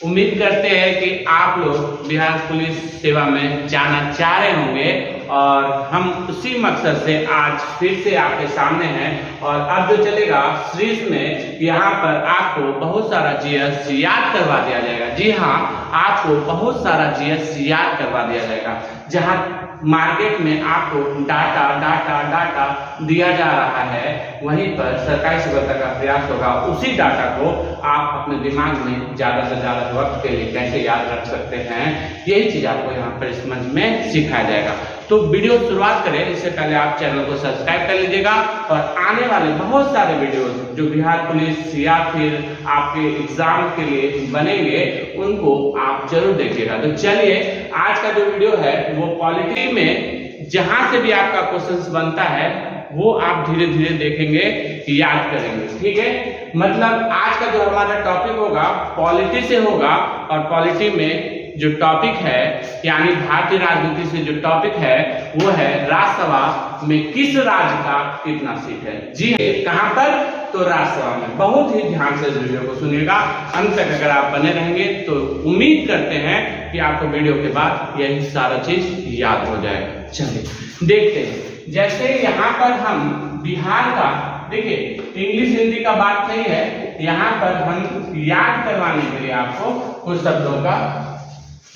उम्मीद करते हैं कि आप लोग बिहार पुलिस सेवा में जाना चाह रहे होंगे और हम उसी मकसद से आज फिर से आपके सामने हैं। और अब जो चलेगा सीरीज में, यहाँ पर आपको बहुत सारा जीएस याद करवा दिया जाएगा। जी हाँ, आपको बहुत सारा जीएस याद करवा दिया जाएगा। जहाँ मार्केट में आपको डाटा डाटा डाटा दिया जा रहा है, वहीं पर सरकारी सफलता का प्रयास होगा उसी डाटा को आप अपने दिमाग में ज्यादा से ज्यादा वक्त के लिए कैसे याद रख सकते हैं, यही चीज आपको यहाँ पर इस मंच में सिखाया जाएगा। तो वीडियो शुरुआत करें इससे पहले आप चैनल को सब्सक्राइब कर लीजिएगा और आने वाले बहुत सारे वीडियोस जो बिहार पुलिस या फिर आपके एग्जाम के लिए बनेंगे उनको आप जरूर देखिएगा। तो चलिए, आज का जो वीडियो है वो पॉलिटी में जहां से भी आपका क्वेश्चंस बनता है वो आप धीरे धीरे देखेंगे, याद करेंगे। ठीक है, मतलब आज का जो हमारा टॉपिक होगा पॉलिटी से होगा और पॉलिटी में जो टॉपिक है यानी भारतीय राजनीति से जो टॉपिक है वो है राज्यसभा में किस राज्य का कितना सीट है। जी कहां पर? तो राज्यसभा में। बहुत ही ध्यान से इस वीडियो को सुनिएगा, अंत तक अगर आप बने रहेंगे तो उम्मीद करते हैं कि आपको वीडियो के बाद यही सारा चीज याद हो जाएगा। चलिए देखते हैं। जैसे यहाँ पर हम बिहार का, देखिए इंग्लिश हिंदी का बात नहीं है, यहाँ पर हम याद करवाने के लिए आपको कुछ शब्दों का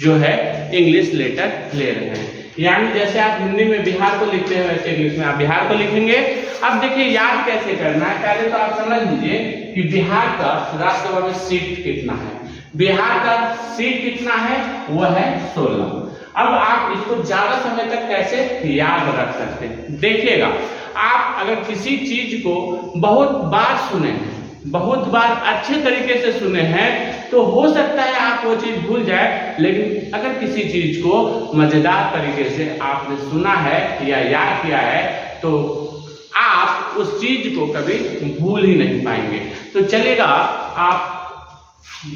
जो है इंग्लिश लेटर ले रहे हैं। यानी जैसे आप हिंदी में बिहार को लिखते हैं वैसे इंग्लिश में आप बिहार को लिखेंगे। अब देखिए याद कैसे करना है, पहले तो आप समझ लीजिए कि बिहार का राज्यसभा में सीट कितना है। बिहार का सीट कितना है? वो है 16। अब आप इसको ज्यादा समय तक कैसे याद रख सकते हैं, देखिएगा। आप अगर किसी चीज को बहुत बार सुने हैं, बहुत बार अच्छे तरीके से सुने हैं, तो हो सकता है आप वो चीज भूल जाए। लेकिन अगर किसी चीज को मजेदार तरीके से आपने सुना है या याद किया है तो आप उस चीज को कभी भूल ही नहीं पाएंगे। तो चलेगा, आप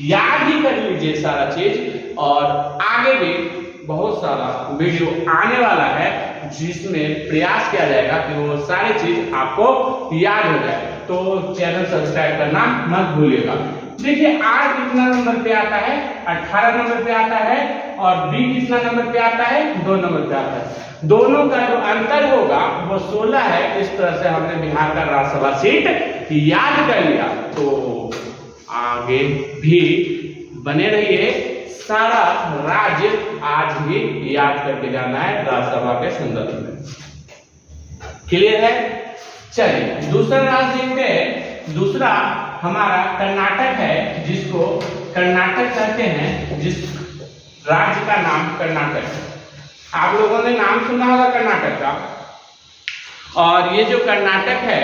याद ही कर लीजिए सारा चीज और आगे भी बहुत सारा वीडियो आने वाला है जिसमें प्रयास किया जाएगा कि वो सारी चीज आपको याद हो जाए। तो चैनल सब्सक्राइब करना मत भूलिएगा। देखिए आर कितना नंबर पे आता है? 18 नंबर पे आता है। और बी कितना नंबर पे आता है? 2 नंबर पे आता है। दोनों का जो अंतर होगा वो 16 है। इस तरह से हमने बिहार का राज्यसभा सीट याद कर लिया। तो आगे भी बने रहिए, सारा राज्य आज ही याद करके जाना है राज्यसभा के संदर्भ में। क्लियर है? चलिए दूसरा राज्य देखते हैं। दूसरा हमारा कर्नाटक है, जिसको कर्नाटक कहते हैं, जिस राज्य का नाम कर्नाटक है। आप लोगों ने नाम सुना होगा कर्नाटक का। और ये जो कर्नाटक है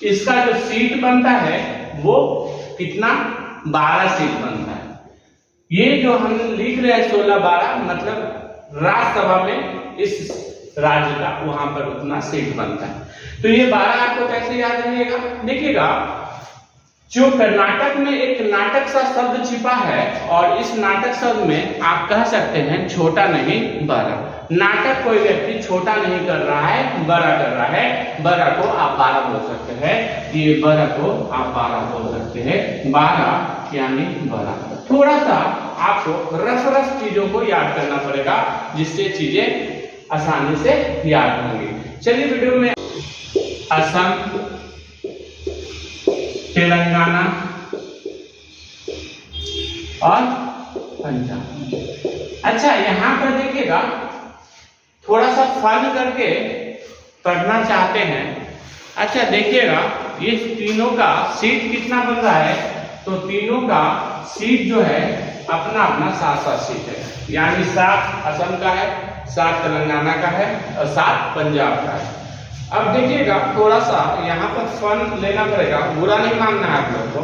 इसका जो सीट बनता है वो कितना? 12 सीट बनता है। ये जो हम लिख रहे हैं 16-12, मतलब राज्यसभा में इस राज्य का वहां पर उतना सीट बनता है। तो ये 12 आपको कैसे याद रहेगा? देखिएगा, जो कर्नाटक में एक नाटक सा शब्द छिपा है और इस नाटक शब्द में आप कह सकते हैं छोटा नहीं बड़ा। नाटक कोई व्यक्ति छोटा नहीं कर रहा है, बड़ा कर रहा है। बड़ा को आप 12 बोल सकते हैं, ये बड़ा को आप 12 बोल सकते हैं। 12 यानी बड़ा। थोड़ा सा आपको रफ चीजों को याद करना पड़ेगा जिससे चीजें आसानी से याद होंगी। चलिए वीडियो में असम, तेलंगाना और पंजाब। अच्छा, यहाँ पर देखिएगा, थोड़ा सा फन करके पढ़ना चाहते हैं। अच्छा देखिएगा, ये तीनों का सीट कितना बन रहा है? तो तीनों का सीट जो है अपना अपना 7-7 सीट है। यानी 7 असम का है, 7 तेलंगाना का है और 7 पंजाब का है। अब देखिएगा, थोड़ा सा यहाँ पर फन लेना पड़ेगा, बुरा नहीं मानना है आप लोग को।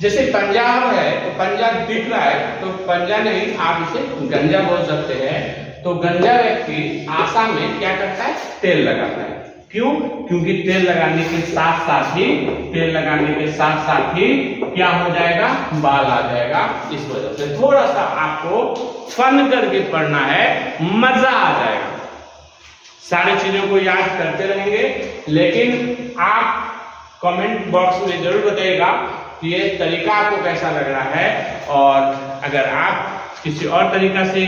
जैसे पंजाब है तो पंजाब दिख रहा है तो पंजाब नहीं, आप इसे गंजा बोल सकते हैं। तो गंजा व्यक्ति आसाम में क्या करता है? तेल लगाता है। क्यों? क्योंकि तेल लगाने के साथ साथ ही क्या हो जाएगा? बाल आ जाएगा। इस वजह से थोड़ा सा आपको फन करके पढ़ना है, मजा आ जाएगा। सारी चीजों को याद करते रहेंगे, लेकिन आप कमेंट बॉक्स में जरूर बताइएगा ये तरीका आपको कैसा लग रहा है, और अगर आप किसी और तरीका से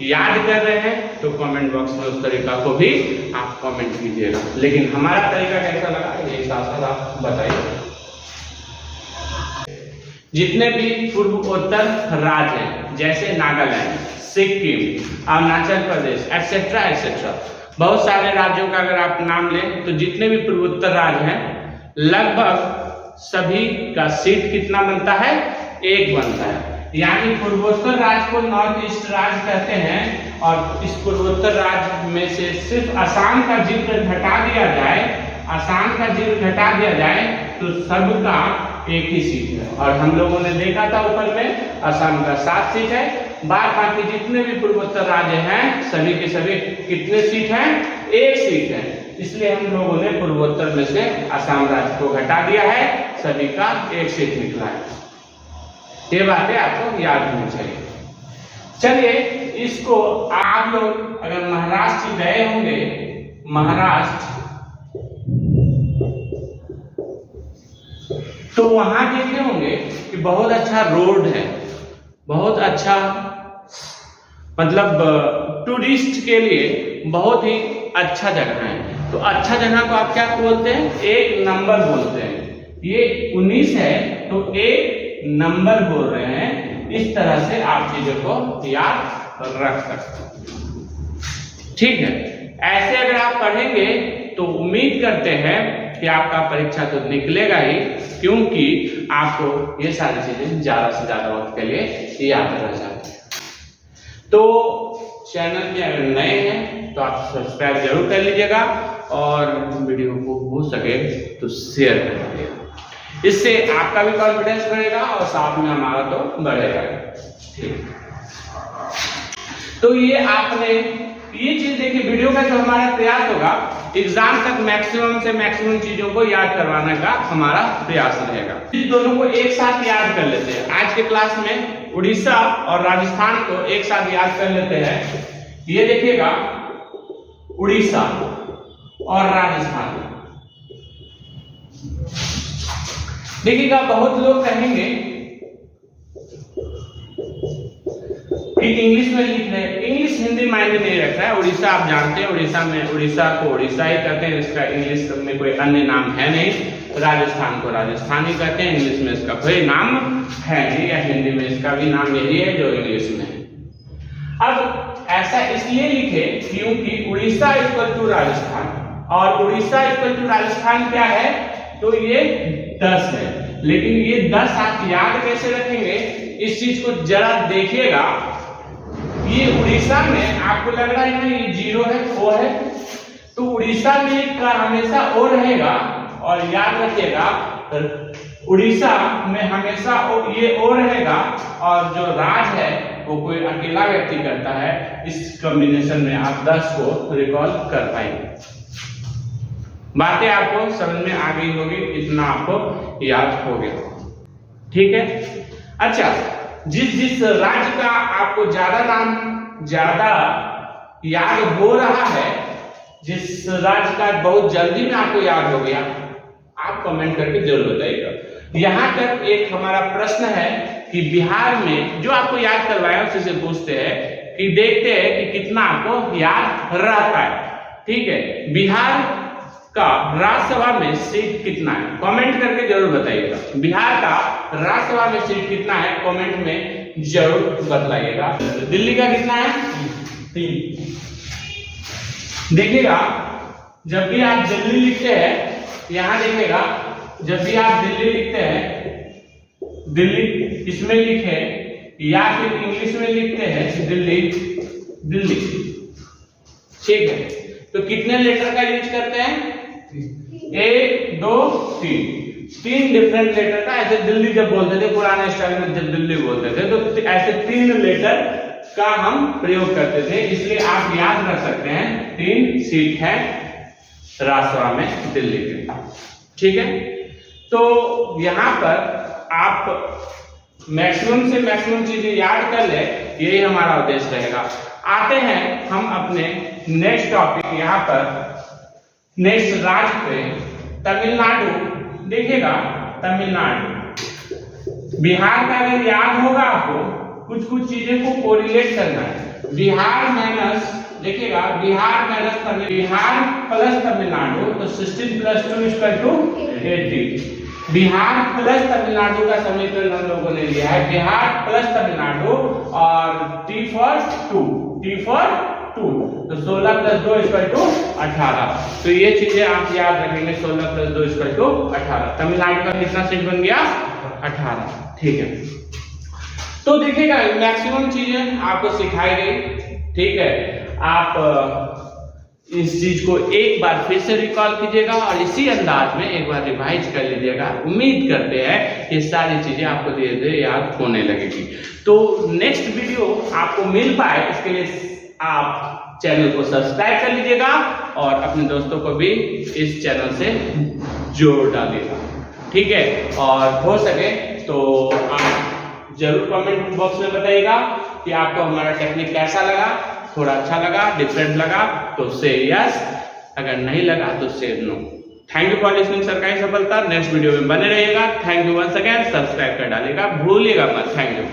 याद कर रहे हैं तो कमेंट बॉक्स में उस तरीका को भी आप कमेंट कीजिएगा। लेकिन हमारा तरीका कैसा लगा ये साथ आप बताइए। जितने भी पूर्वोत्तर राज्य हैं जैसे नागालैंड, सिक्किम, अरुणाचल प्रदेश एक्सेट्रा एक्सेट्रा, बहुत सारे राज्यों का अगर आप नाम लें तो जितने भी पूर्वोत्तर राज्य हैं लगभग सभी का सीट कितना बनता है, 1 बनता है। यानी पूर्वोत्तर राज्य को नॉर्थ ईस्ट राज्य कहते हैं, और इस पूर्वोत्तर राज्य में से सिर्फ असम का जिक्र घटा दिया जाए, असम का जिक्र घटा दिया जाए तो सबका एक ही सीट है। और हम लोगों ने देखा था ऊपर में असम का 7 सीट है, बाद बाकी जितने भी पूर्वोत्तर राज्य हैं सभी के सभी कितने सीट हैं, 1 सीट है। इसलिए हम लोगों ने पूर्वोत्तर में से असम राज्य को घटा दिया है, सभी का 1 सीट निकला है। ये बातें आपको याद होनी चाहिए। चलिए इसको आप लोग अगर महाराष्ट्र गए होंगे, महाराष्ट्र, तो वहां देखे होंगे कि बहुत अच्छा रोड है, बहुत अच्छा, मतलब टूरिस्ट के लिए बहुत ही अच्छा जगह है। तो अच्छा जगह को आप क्या बोलते हैं, 1 नंबर बोलते हैं। ये 19 है तो 1 नंबर बोल रहे हैं। इस तरह से आप चीजों को याद रख सकते हैं, ठीक है। ऐसे अगर आप पढ़ेंगे तो उम्मीद करते हैं कि आपका परीक्षा तो निकलेगा ही, क्योंकि आपको ये सारी चीजें ज्यादा से ज्यादा वक्त के लिए याद रह जाती है। तो चैनल में अगर नए हैं तो आप सब्सक्राइब जरूर कर लीजिएगा, और वीडियो को हो सके तो शेयर कर दीजिएगा। इससे आपका भी कॉन्फिडेंस बढ़ेगा और साथ में हमारा तो बढ़ेगा, ठीक। तो ये आपने ये चीज देखी, वीडियो का जो हमारा प्रयास होगा एग्जाम तक मैक्सिमम से मैक्सिमम चीजों को याद करवाने का हमारा प्रयास रहेगा। इस दोनों को एक साथ याद कर लेते हैं। आज के क्लास में उड़ीसा और राजस्थान को एक साथ याद कर लेते हैं। ये देखिएगा उड़ीसा और राजस्थान, देखिएगा बहुत लोग कहेंगे कि इंग्लिश में लिख रहे हैं, इंग्लिश हिंदी मायने नहीं रख रहा है। उड़ीसा आप जानते हैं, उड़ीसा में उड़ीसा को उड़ीसा ही कहते हैं, इसका इंग्लिश में कोई अन्य नाम है नहीं। राजस्थान को राजस्थान ही कहते हैं, इंग्लिश में इसका कोई नाम है नहीं, या हिंदी में इसका भी नाम यही है जो इंग्लिश में है। अब ऐसा इसलिए लिखे क्योंकि उड़ीसा इक्वल टू राजस्थान, और उड़ीसा इक्वल टू राजस्थान क्या है, तो ये 10 है। लेकिन ये 10 आप याद कैसे रखेंगे, इस चीज को जरा देखिएगा। ये उड़ीसा में आपको लग रहा है ना ये 0 है, O है, तो उड़ीसा में का हमेशा O रहेगा। और याद रखिएगा उड़ीसा में हमेशा ये O रहेगा, और जो राज है वो कोई अकेला व्यक्ति करता है। इस कॉम्बिनेशन में आप 10 को रिकॉल कर पाएंगे। बातें आपको समझ में आ गई होगी, इतना आपको याद हो गया, ठीक है। अच्छा, जिस राज्य का आपको ज्यादा नाम ज्यादा याद हो रहा है, जिस राज्य का बहुत जल्दी में आपको याद हो गया, आप कमेंट करके जरूर बताइएगा। यहां तक एक हमारा प्रश्न है कि बिहार में जो आपको याद करवाया उसी से पूछते हैं कि देखते हैं कि कितना आपको याद रहता है, ठीक है। बिहार का राज्यसभा में सीट कितना है, कमेंट करके जरूर बताइएगा। बिहार का राज्यसभा में सीट कितना है, कमेंट में जरूर बतलाइएगा। दिल्ली का कितना है, 3। देखिएगा जब भी आप दिल्ली लिखते हैं, यहां देखिएगा जब भी आप दिल्ली लिखते हैं, दिल्ली इसमें लिखे या फिर इंग्लिश में लिखते हैं दिल्ली, दिल्ली, ठीक है। तो कितने लेटर का यूज करते हैं, 1 2 3 डिफरेंट लेटर का। ऐसे दिल्ली जब बोलते थे पुराने स्टाइल में, जब दिल्ली बोलते थे तो ऐसे 3 लेटर का हम प्रयोग करते थे। इसलिए आप याद रख सकते हैं 3 सीट है राज्यसभा में दिल्ली के, ठीक है। तो यहां पर आप मैक्सिमम से मैक्सिमम चीजें याद कर ले, यही हमारा उद्देश्य रहेगा। आते हैं हम अपने नेक्स्ट टॉपिक, यहाँ पर नेक्स्ट राज्य पे, तमिलनाडु। देखिएगा तमिलनाडु, बिहार का अगर याद होगा आपको, कुछ कुछ चीजें को कोरिलेट करना है। बिहार माइनस, देखिएगा, बिहार माइनस बिहार प्लस तमिलनाडु, तो 16 + 2 = 18। बिहार प्लस तमिलनाडु का समीकरण हम लोगों ने लिया है, बिहार प्लस तमिलनाडु, और T for 2, तो 16 + 2 = 18। तो ये चीजें आप याद रखेंगे, 16 + 2 = 18। तमिलनाडु का कितना सेट बन गया? 18। ठीक है, तो देखिएगा मैक्सिमम चीजें आपको सिखाई गई। ठीक है, आप इस चीज को एक बार फिर से रिकॉल कीजिएगा और इसी अंदाज में एक बार रिवाइज कर लीजिएगा। उम्मीद करते हैं ये सारी चीजें आपको धीरे धीरे याद होने लगेगी। तो नेक्स्ट वीडियो आपको मिल पाए, इसके लिए आप चैनल को सब्सक्राइब कर लीजिएगा और अपने दोस्तों को भी इस चैनल से जोड़ डालिएगा। ठीक है, और हो सके तो आप जरूर कमेंट बॉक्स में बताइएगा कि आपको हमारा टेक्निक कैसा लगा, थोड़ा अच्छा लगा, डिफरेंट लगा तो से यस, अगर नहीं लगा तो say no. Thank you for listening सरकारी सफलता। नेक्स्ट वीडियो में बने रहिएगा। Thank you once again, subscribe कर डालिएगा, भूलिएगा मत। Thank you.